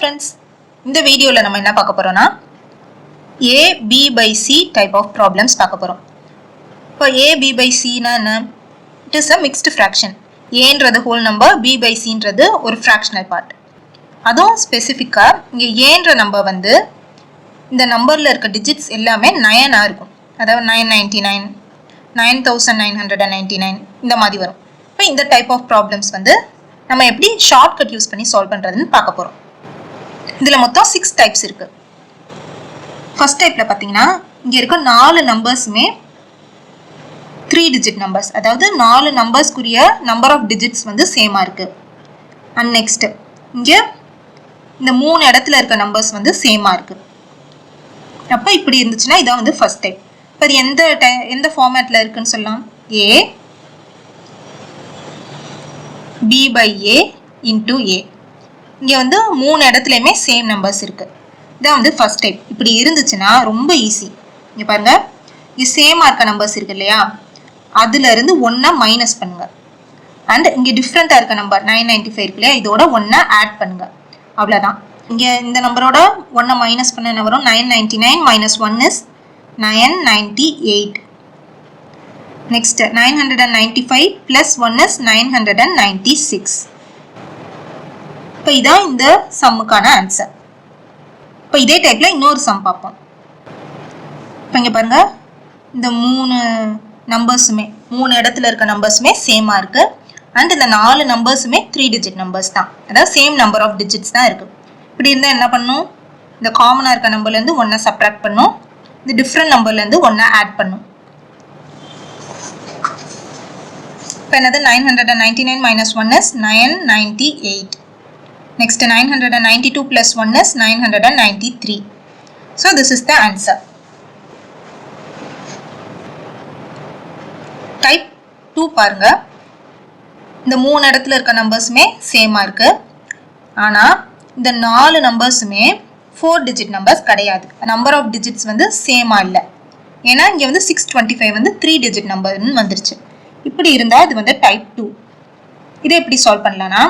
friends, இந்த வீடியோல நம்ம என்ன பார்க்க போறோம்னா A, B by C type of problems பார்க்க போறோம். இப்போ A, B by C னா என்ன? It is a mixed fraction. A ன்றது whole number, B by C ன்றது ஒரு fractional part. அதுவும் ஸ்பெசிஃபிக்கா இங்க A ன்ற நம்பர் வந்து இந்த நம்பர்ல இருக்க டிஜிட்ஸ் எல்லாமே 9 ஆ இருக்கும். அதாவது 999, 9999 இந்த மாதிரி வரும். இப்போ இந்த டைப் ஆஃப் ப்ராப்ளம்ஸ் வந்து நம்ம எப்படி ஷார்ட்கட் யூஸ் பண்ணி சால்வ் பண்றதுன்னு பார்க்க போறோம். இதுல மொத்தம் 6 டைப்ஸ் இருக்கு. ஃபர்ஸ்ட் டைப்ல பாத்தீங்கன்னா இங்க இருக்க 4 நம்பர்ஸ்மே 3 டிஜிட் நம்பர்ஸ், அதாவது 4 நம்பர்ஸ்க்குரிய நம்பர் ஆஃப் டிஜிட்ஸ் வந்து சேமா இருக்கு. அண்ட் நெக்ஸ்ட் இங்க இந்த 3 இடத்துல இருக்க நம்பர்ஸ் வந்து சேமா இருக்கு. அப்ப இப்படி இருந்துச்சுன்னா இதான் வந்து ஃபர்ஸ்ட் டைப். இப்போ இது எந்த ஃபார்மேட்ல இருக்குன்னு சொல்லலாம்? A B by A into A. இங்க வந்து 3 இடத்துலயுமே சேம் நம்பர்ஸ் இருக்கு. இதான் வந்து ஃபர்ஸ்ட் டைப். இப்படி இருந்துச்சுன்னா ரொம்ப ஈஸி. இங்க பாருங்க, இங்க சேமா இருக்க நம்பர்ஸ் இருக்கு இல்லையா, அதுல இருந்து 1 மைனஸ் பண்ணுங்க. அண்ட் இங்க டிஃப்ரெண்டா இருக்க நம்பர் 995 இருக்கு இல்லையா, இதோட 1 ஆட் பண்ணுங்க. அவ்வளவுதான். இங்க இந்த நம்பரோட 1 மைனஸ் பண்ண என்ன வரும்? 999 minus 1 is 998. Next 995 plus 1 is 996. இப்போ இதான் இந்த சம்முக்கான ஆன்சர். இப்போ இதே டைப்ல இன்னொரு சம் பார்ப்போம். இப்போ இங்க பாருங்க, இந்த 3 நம்பர்ஸுமே 3 இடத்துல இருக்க நம்பர்ஸுமே சேமா இருக்கு. அண்ட் இந்த 4 நம்பர்ஸுமே 3 டிஜிட் நம்பர்ஸ் தான், அதாவது சேம் நம்பர் ஆஃப் டிஜிட்ஸ் தான் இருக்கு. இப்படி இருந்தால் என்ன பண்ணும்? இந்த காமனா இருக்க நம்பர்ல இருந்து 1 சப்ட்ராக்ட் பண்ணும், இந்த டிஃப்ரெண்ட் நம்பர்ல இருந்து 1 ஆட் பண்ணும். இப்போ என்னது? 999 minus 1 is 998. Next 992 plus 1 is 993. So this is the answer. Type 2 பாருங்க. இந்த 3 இடத்துல இருக்க நம்பர்ஸுமே சேமா இருக்கு. ஆனா இந்த 4 நம்பர்ஸுமே 4 டிஜிட் நம்பர்ஸ் கிடையாது. நம்பர் ஆஃப் டிஜிட்ஸ் வந்து சேமா இல்லை. ஏன்னா இங்க வந்து 625 வந்து 3 டிஜிட் நம்பர்னு வந்துருச்சு. இப்படி இருந்தா இது வந்து டைப் 2. இதை எப்படி சால்வ் பண்ணலாம்னா,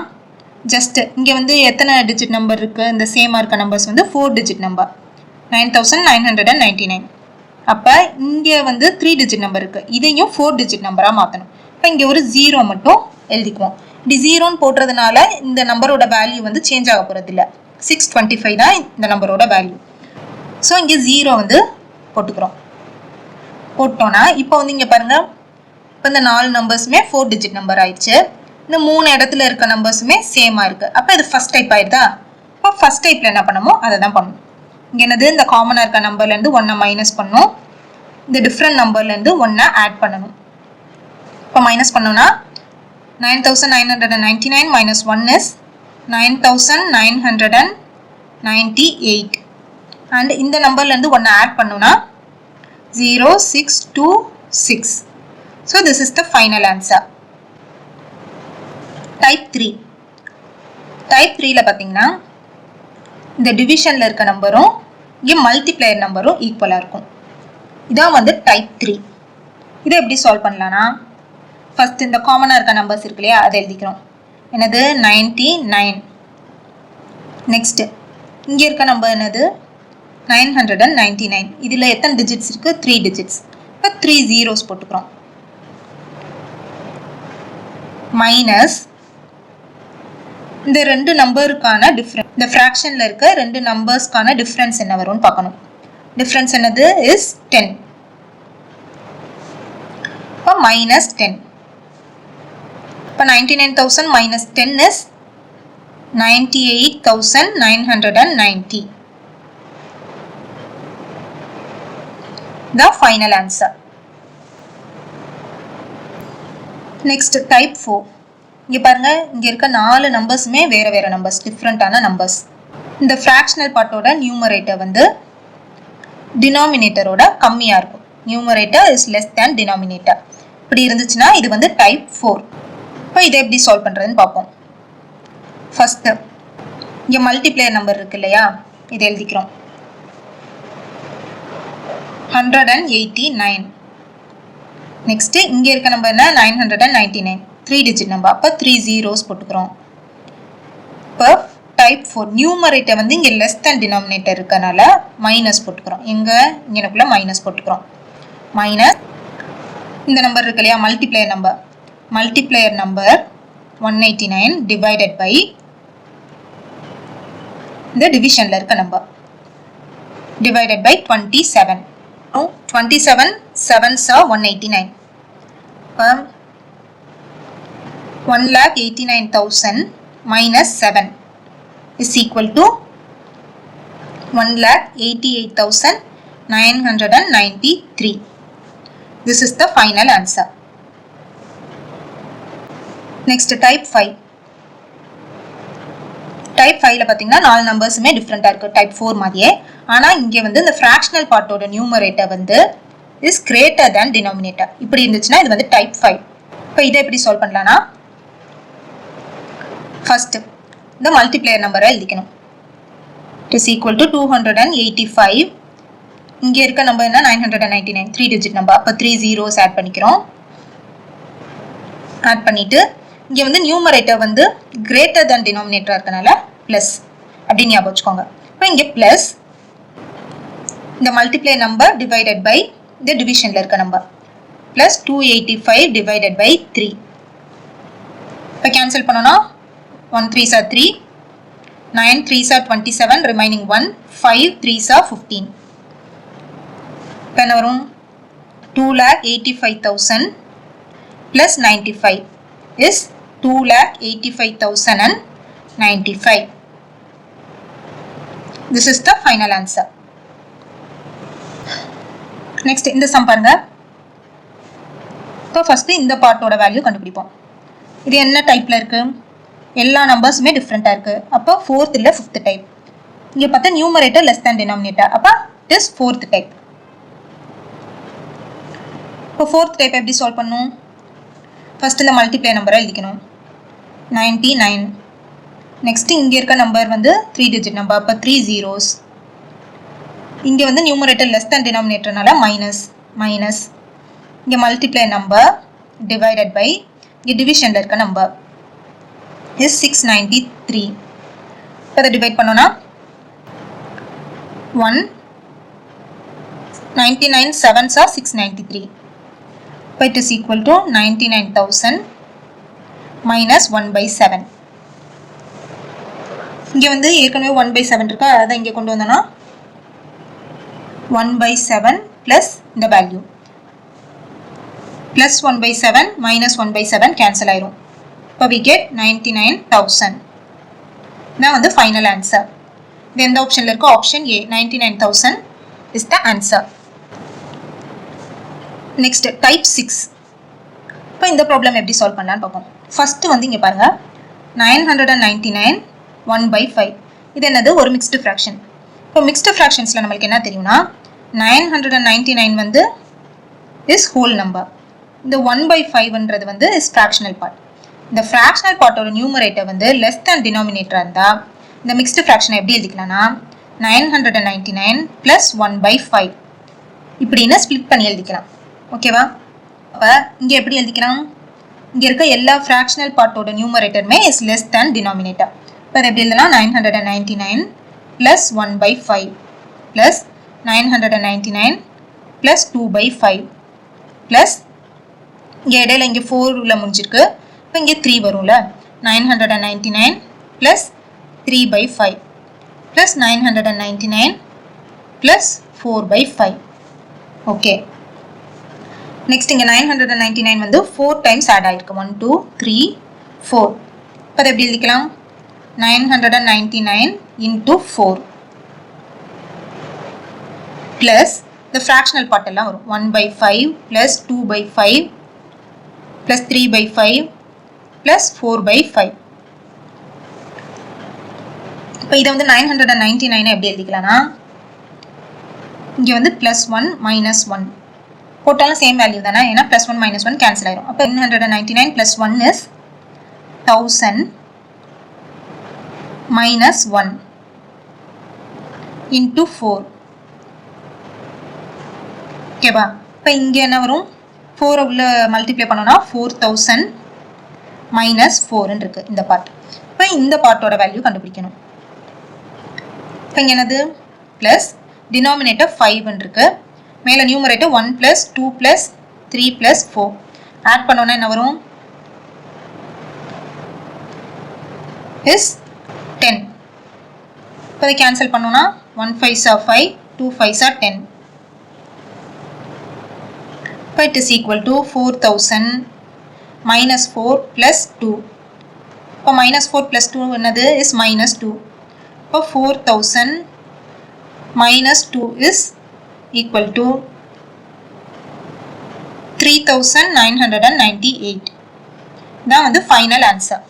ஜஸ்ட் இங்க வந்து எத்தனை டிஜிட் நம்பர் இருக்கு? இந்த சேமா இருக்க நம்பர்ஸ் வந்து 4 டிஜிட் நம்பர் 9999. அப்ப இங்க வந்து 3 டிஜிட் நம்பர் இருக்கு, இதையும் 4 டிஜிட் நம்பரா மாத்தணும். இப்ப இங்க ஒரு 0 மட்டும் எழுதிக்குவோம். இப்படி 0ன்னு போடுறதுனால இந்த நம்பரோட வேல்யூ வந்து சேஞ்ச் ஆக போறது இல்ல. 625 தான் இந்த நம்பரோட வேல்யூ. ஸோ இங்க 0 வந்து போட்டுக்கிறோம். போட்டோம்னா இப்போ வந்து இங்க பாருங்க, இப்போ இந்த 4 நம்பர்ஸுமே 4 டிஜிட் நம்பர் ஆயிடுச்சு. இந்த 3 இடத்துல இருக்க நம்பர்ஸுமே சேமா இருக்கு. அப்ப இது ஃபர்ஸ்ட் டைப் ஆயிடுதா? இப்போ ஃபர்ஸ்ட் டைப்ல என்ன பண்ணணுமோ அதை தான் பண்ணணும். இங்க என்னது? இந்த காமனா இருக்க நம்பர்ல இருந்து 1 மைனஸ் பண்ணணும், இந்த டிஃப்ரெண்ட் நம்பர்ல இருந்து 1 ஆட் பண்ணணும். இப்போ மைனஸ் பண்ணோம்னா 9999 minus 1 is 9998. அண்ட் இந்த நம்பர்ல இருந்து 1 ஆட் பண்ணோம்னா 0626. So this is the final answer. Type 3. Type 3ல பாத்தீங்கன்னா இந்த டிவிஷன்ல இருக்க நம்பரும் இங்க மல்டிப்ளையர் நம்பரும் ஈக்குவலா இருக்கும். இதான் வந்து டைப் 3. இதை எப்படி சால்வ் பண்ணலாம்னா, ஃபர்ஸ்ட் இந்த காமனா இருக்க நம்பர்ஸ் இருக்கு இல்லையா, அதை எழுதிக்கிறோம். என்னது? 99. நெக்ஸ்ட் இங்க இருக்க நம்பர் என்னது? 999. இதுல எத்தனை டிஜிட்ஸ் இருக்கு? 3 டிஜிட்ஸ். இப்போ 3 zeros போட்டுக்கிறோம். மைனஸ் இந்த 2 நம்பருக்கான டிஃபரன்ஸ், இந்த ஃபிராக்ஷன்ல இருக்க 2 நம்பர்ஸ்க்கான டிஃபரன்ஸ் என்ன வரும்னு பார்க்கணும். டிஃபரன்ஸ் என்னது? இஸ் 10. இப்போ மைனஸ் 10. இப்போ 99,000 minus 10 is 98,990. The final answer. Next type 4. இங்க பாருங்க, இங்க இருக்க 4 நம்பர்ஸுமே வேற வேற நம்பர்ஸ், டிஃப்ரெண்டான நம்பர்ஸ். இந்த ஃபிராக்ஷனல் பார்ட்டோட நியூமரேட்டர் வந்து டினாமினேட்டரோட கம்மியா இருக்கும். Numerator is less than denominator. இப்படி இருந்துச்சுன்னா இது வந்து டைப் 4. இப்போ இதை எப்படி சால்வ் பண்றதுன்னு பார்ப்போம். ஃபர்ஸ்ட் இங்க மல்டிப்ளையர் நம்பர் இருக்கு இல்லையா, இதை எழுதிக்கிறோம். 189. நெக்ஸ்ட் இங்க இருக்க நம்பர் என்ன? 999, 3 டிஜிட் நம்பர். அப்ப 3 zeros போட்டுக்கிறோம். இப்போ டைப் 4 நியூமரேட்டர் வந்து இங்கே லெஸ் தேன் டினாமினேட்டர் இருக்கனால மைனஸ் போட்டுக்கிறோம். எங்கே இங்கனக்குள்ள மைனஸ் போட்டுக்கிறோம். மைனஸ் இந்த நம்பர் இருக்கு இல்லையா மல்டிப்ளையர் நம்பர் 189 டிவைடட் பை இந்த டிவிஷனில் இருக்க number divided by 27. Now 27 7s are 189. 1,89,000 minus 7 is equal to 1,88,993. This is the final answer. Next type 5. Type 5ல பாத்தீங்கன்னா 4 நம்பர்ஸுமே டிஃபரெண்டா இருக்கு டைப் 4 மாதிரியே. ஆனா இங்க வந்து இந்த ஃபிராக்ஷனல் பார்ட்டோட நியூமரேட்டர் வந்து is greater than denominator. இப்படி இருந்துச்சுன்னா இது வந்து டைப் 5. இப்போ இதை எப்படி சால்வ் பண்ணலாம்னா ஃபர்ஸ்ட் இந்த மல்டிப்ளையர் நம்பரை எழுதிக்கணும். It is equal to 285. இங்க இருக்க நம்பர் என்ன 999 3 டிஜிட் நம்பர். அப்ப 3 zeros ஆட் பண்ணிக்கிறோம். ஆட் பண்ணிட்டு இங்க வந்து நியூமரேட்டர் வந்து greater than denominator இருக்கனால பிளஸ் அப்படி ஞாபகம் வச்சுக்கோங்க. இப்போ இங்க பிளஸ் இந்த மல்டிப்ளை நம்பர் டிவைடட் பை இந்த டிவிஷன்ல இருக்க நம்பர் பிளஸ் 285 டிவைடட் பை 3. இப்போ கேன்சல் பண்ணோம்னா 1 3s are 3, 9 3s are 27, remaining 1, 5 3s are 15. இப்போ என்ன வரும் 2,85,000 plus 95 is 2,85,095. This is the final answer. Next இந்த சம் பாருங்க. இப்போ ஃபர்ஸ்ட் இந்த பார்ட்டோட வேல்யூ கண்டுபிடிப்போம். இது என்ன டைப்ல இருக்கு? எல்லா நம்பர்ஸுமே டிஃபரெண்டா இருக்கு. அப்போ 4th இல்ல 5th டைப். இங்க பார்த்தா நியூமரேட்டர் லெஸ் தேன் டினாமினேட்டர். அப்ப it is 4th டைப். இப்போ 4th டைப் எப்படி சால்வ் பண்ணனும்? ஃபர்ஸ்ட் இந்த மல்டிப்ளை நம்பரை எழுதிக்கணும். 99. நெக்ஸ்ட் இங்க இருக்க நம்பர் வந்து 3 டிஜிட் நம்பர். அப்ப 3 zeros. இங்க வந்து நியூமரேட்டர் லெஸ் தேன் டினாமினேட்டர்னால மைனஸ் இங்க மல்டிப்ளை நம்பர் டிவைடட் பை இங்க டிவிஷன்ல இருக்க நம்பர் is 693. இப்போ இதை டிவைட் பண்ணோம்னா 1 99 7s are 693. இப்போ it is equal to 99,000 minus 1/7. இங்க வந்து ஏற்கனவே 1/7 இருக்கா, அதை இங்க கொண்டு வந்தோம்னா 1/7 plus இந்த வேல்யூ plus 1/7 minus 1/7 cancel ஆயிரும். இப்போ we get 99,000. நான் வந்து final answer. இது எந்த ஆப்ஷன்ல இருக்கு? Option A 99,000 is the answer. Next type 6. இப்போ இந்த ப்ராப்ளம் எப்படி சால்வ் பண்ணலாம்னு பார்ப்போம். ஃபர்ஸ்ட் வந்து இங்க பாருங்க 999 1/5. இது என்னது? ஒரு மிக்ஸ்டு ஃபிராக்ஷன். இப்போ மிக்ஸ்டு ஃபிராக்ஷன்ஸ்ல நமக்கு என்ன தெரியும்னா 999 வந்து is whole number. இந்த 1/5ன்றது வந்து is fractional part. இந்த fractional பார்ட்டோட நியூமரேட்டர் வந்து less than denominator இருந்தா இந்த மிக்ஸ்டு ஃபிராக்ஷனை எப்படி எழுதிக்கலாம்னா 999 plus 1/5 இப்படின்னு ஸ்ப்ளிட் பண்ணி எழுதிக்கலாம். ஓகேவா? அப்ப இங்க எப்படி எழுதிக்கலாம்? இங்க இருக்க எல்லா fractional பார்ட்டோட நியூமரேட்டருமே is less than denominator. இப்போ இதை எப்படி எழுதலாம்? 999 plus 1/5 plus 999 plus 2/5 plus இங்க இடையில இங்க 4 உள்ள முடிஞ்சிருக்கு. இப்போ இங்க 3 வரும்ல 999 plus 3/5 plus 999 plus 4/5. Okay. Next இங்க 999 வந்து 4 டைம்ஸ் ஆட் ஆயிருக்கு. 1 2 3 4. இப்போ அதை எப்படி எழுதிக்கலாம்? 999 into 4 plus the fractional part எல்லாம் வரும் 1/5 plus 2/5 plus 3/5 plus 4/5. இப்போ இதை வந்து 999 எப்படி எழுதிக்கலாம்னா இங்க வந்து +1 -1 போட்டாலும் சேம் வேல்யூ தானே, ஏன்னா +1 -1 கேன்சல் ஆயிரும். அப்போ 999 plus 1 is 1000 minus 1 into 4. ஓகேவா? இப்போ இங்க என்ன வரும்? 4 உள்ள மல்டிப்ளை பண்ணோம்னா 4000 minus 4 இருக்கு இந்த பார்ட். இப்போ இந்த பார்ட்டோட வேல்யூ கண்டுபிடிக்கணும். இங்கே என்னது ப்ளஸ் டினாமினேட்டர் 5 இருக்கு, மேலே நியூமரேட்டர் 1 + 2 + 3 + 4 ஆட் பண்ணோன்னா என்ன வரும் is 10. இப்போ இதை கேன்சல் பண்ணோன்னா 1 5s are 5, 2 5s are 10. இப்போ it is equal to 4000 minus 4 plus 2. இப்போ minus 4 plus 2 என்னது is minus 2. இப்போ 4000 minus 2 is equal to 3998. தான் வந்து ஃபைனல் ஆன்சர்.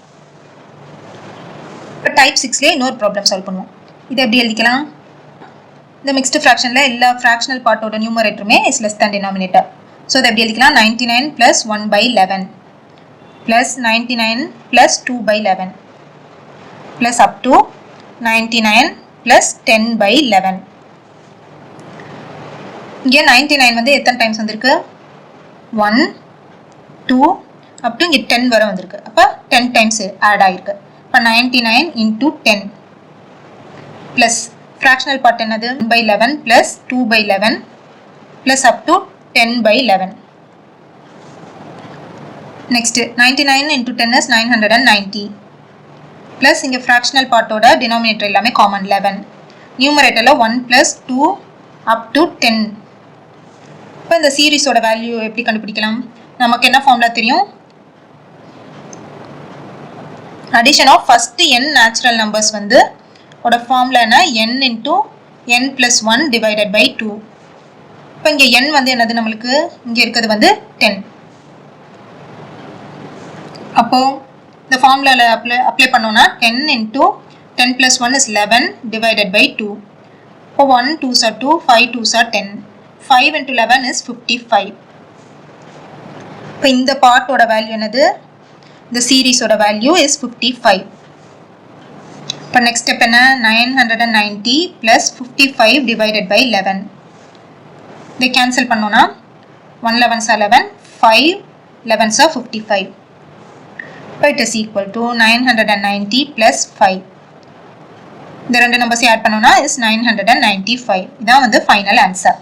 இப்போ டைப் 6லே இன்னொரு ப்ராப்ளம் சால்வ் பண்ணுவோம். இதை எப்படி எழுதிக்கலாம்? இந்த மிக்ஸ்டு ஃப்ராக்ஷனில் எல்லா ஃப்ராக்ஷனல் பார்ட்டோட நியூமரேட்டருமே is less than denominator. So இதை எப்படி எழுதிக்கலாம்? 99 + 1/11 + 99 + 2/11 + up to 99 + 10/11. இங்கே 99 வந்து எத்தனை டைம்ஸ் வந்திருக்கு? 1 2 up to இங்கே 10 வரை வந்திருக்கு. அப்போ 10 டைம்ஸ் ஆட் ஆகிருக்கு. இப்போ 99 into 10 plus fractional part என்னது 1/11 plus 2/11 plus up to 10/11. next 99 into 10 is 990 plus இங்க fractional part ஓட denominator எல்லாமே common 11, numeratorல 1 plus 2 up to 10. இப்போ இந்த series ஓட value எப்படி கண்டுபிடிக்கலாம்? நமக்கு என்ன formula தெரியும்? addition of first n natural numbers வந்து ஓட formula என்ன? n into n plus 1 divided by 2. இப்போ இங்க n வந்து என்னது நம்மளுக்கு? இங்க இருக்கிறது வந்து 10. அப்போ இந்த formula apply பண்ணோம்னா 10 into 10 plus 1 is 11 divided by 2. இப்போ 1 2s are 2, 5 2s are 10. 5 into 11 is 55. இப்போ இந்த பார்ட்டோட வேல்யூ என்னது? The series ஓட value is 55. இப்போ next step என்ன? 990 plus 55 divided by 11. இதை cancel பண்ணோம்னா 1 11s are 11, 5 11s are 55. இப்போ it is equal to 990 plus 5. இந்த ரெண்டு நம்பர்ஸை ஆட் பண்ணோம்னா is 995. இதான் வந்து ஃபைனல் ஆன்சர்.